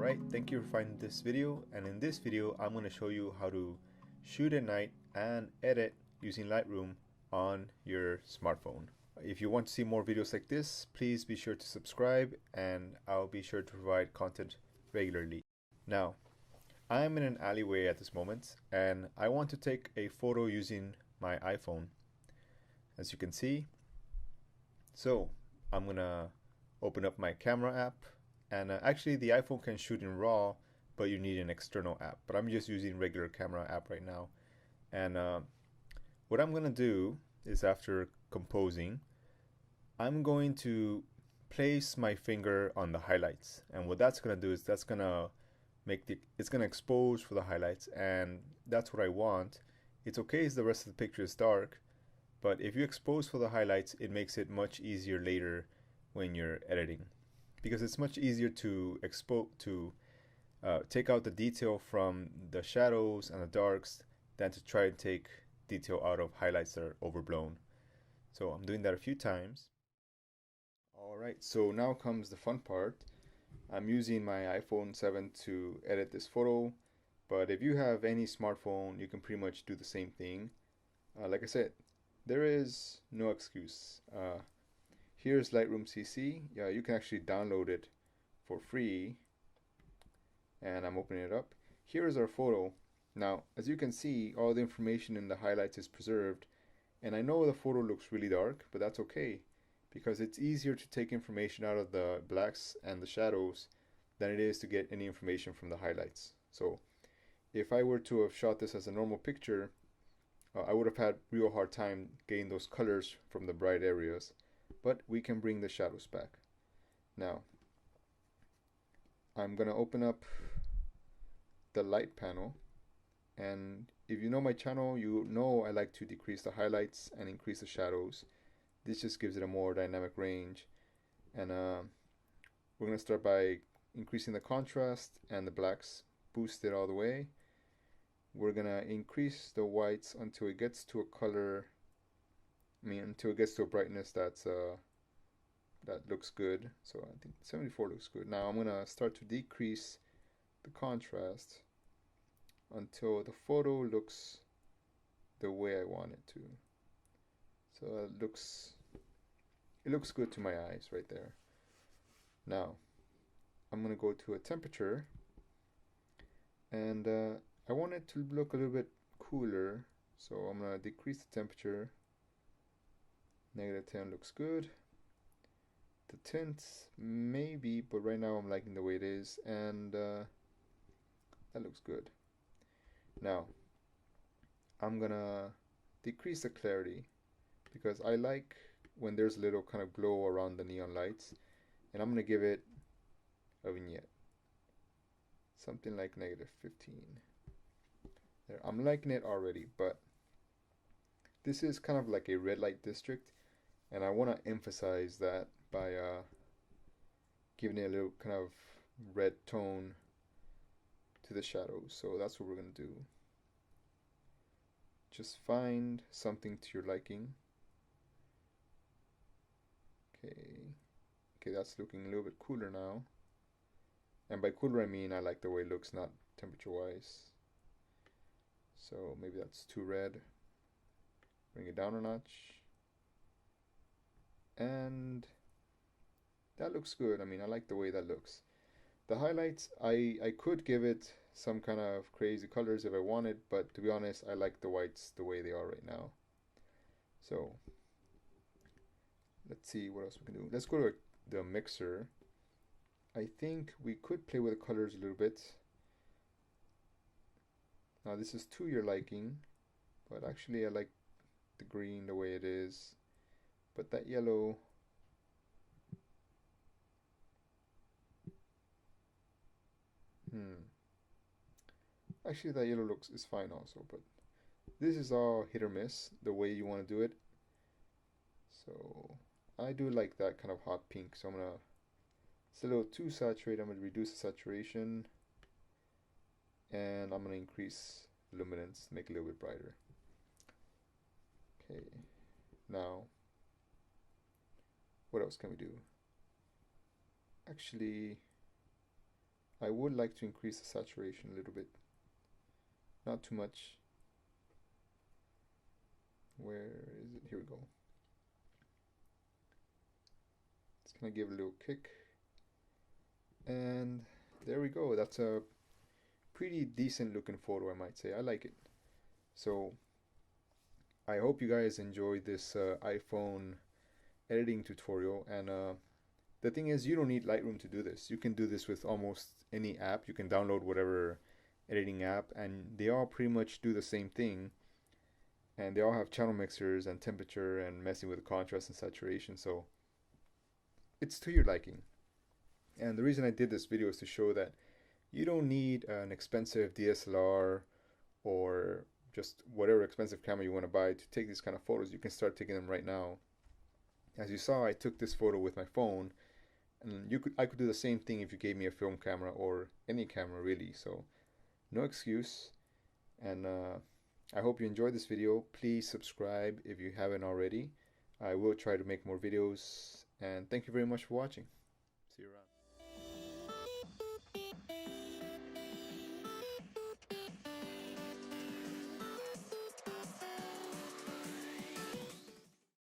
Alright, thank you for finding this video, and in this video I'm going to show you how to shoot at night and edit using Lightroom on your smartphone. If you want to see more videos like this, please be sure to subscribe and I'll be sure to provide content regularly. Now, I'm in an alleyway at this moment and I want to take a photo using my iPhone, as you can see. So I'm going to open up my camera app. And actually the iPhone can shoot in RAW, but you need an external app. But I'm just using regular camera app right now. And what I'm gonna do is, after composing, I'm going to place my finger on the highlights. And what that's gonna do is that's gonna it's gonna expose for the highlights, and that's what I want. It's okay if the rest of the picture is dark, but if you expose for the highlights, it makes it much easier later when you're editing, because it's much easier to take out the detail from the shadows and the darks than to try and take detail out of highlights that are overblown. So I'm doing that a few times. Alright, so now comes the fun part. I'm using my iPhone 7 to edit this photo, but if you have any smartphone, you can pretty much do the same thing. Like I said, there is no excuse. Here's Lightroom CC. Yeah, you can actually download it for free. And I'm opening it up. Here is our photo. Now, as you can see, all the information in the highlights is preserved. And I know the photo looks really dark, but that's okay, because it's easier to take information out of the blacks and the shadows than it is to get any information from the highlights. So if I were to have shot this as a normal picture, I would have had real hard time getting those colors from the bright areas. But we can bring the shadows back. Now, I'm gonna open up the light panel, and if you know my channel, you know I like to decrease the highlights and increase the shadows. This just gives it a more dynamic range. And we're gonna start by increasing the contrast and the blacks, boost it all the way. We're gonna increase the whites until it gets to a color, until it gets to a brightness that looks good. So I think 74 looks good. Now I'm gonna start to decrease the contrast until the photo looks the way I want it to. So it looks good to my eyes right there. Now I'm gonna go to a temperature, and I want it to look a little bit cooler, so I'm gonna decrease the temperature. -10 looks good. The tints, maybe, but right now I'm liking the way it is, and that looks good. Now, I'm gonna decrease the clarity, because I like when there's a little kind of glow around the neon lights, and I'm gonna give it a vignette. Something like -15. There, I'm liking it already, but this is kind of like a red light district, and I want to emphasize that by giving it a little kind of red tone to the shadows. So that's what we're going to do. Just find something to your liking. Okay, that's looking a little bit cooler now. And by cooler I mean I like the way it looks, not temperature wise. So maybe that's too red. Bring it down a notch. And that looks good. I like the way that looks. The highlights, I could give it some kind of crazy colors if I wanted, but to be honest, I like the whites the way they are right now. So let's see what else we can do. Let's go to the mixer. I think we could play with the colors a little bit. Now this is to your liking, but actually I like the green the way it is, but that yellow, actually that yellow is fine also, but this is all hit or miss the way you want to do it. So I do like that kind of hot pink, so it's a little too saturated. I'm gonna reduce the saturation, and I'm gonna increase luminance, make it a little bit brighter. Okay, now what else can we do? Actually, I would like to increase the saturation a little bit, not too much. Where is it? Here we go. It's gonna give a little kick, and there we go. That's a pretty decent looking photo, I might say. I like it. So I hope you guys enjoyed this iPhone editing tutorial. And the thing is, you don't need Lightroom to do this. You can do this with almost any app. You can download whatever editing app, and they all pretty much do the same thing. And they all have channel mixers and temperature and messing with contrast and saturation. So it's to your liking. And the reason I did this video is to show that you don't need an expensive DSLR or just whatever expensive camera you want to buy to take these kind of photos. You can start taking them right now. As you saw, I took this photo with my phone, and I could do the same thing if you gave me a film camera or any camera really. So no excuse. And I hope you enjoyed this video. Please subscribe if you haven't already. I will try to make more videos, and thank you very much for watching. See you around.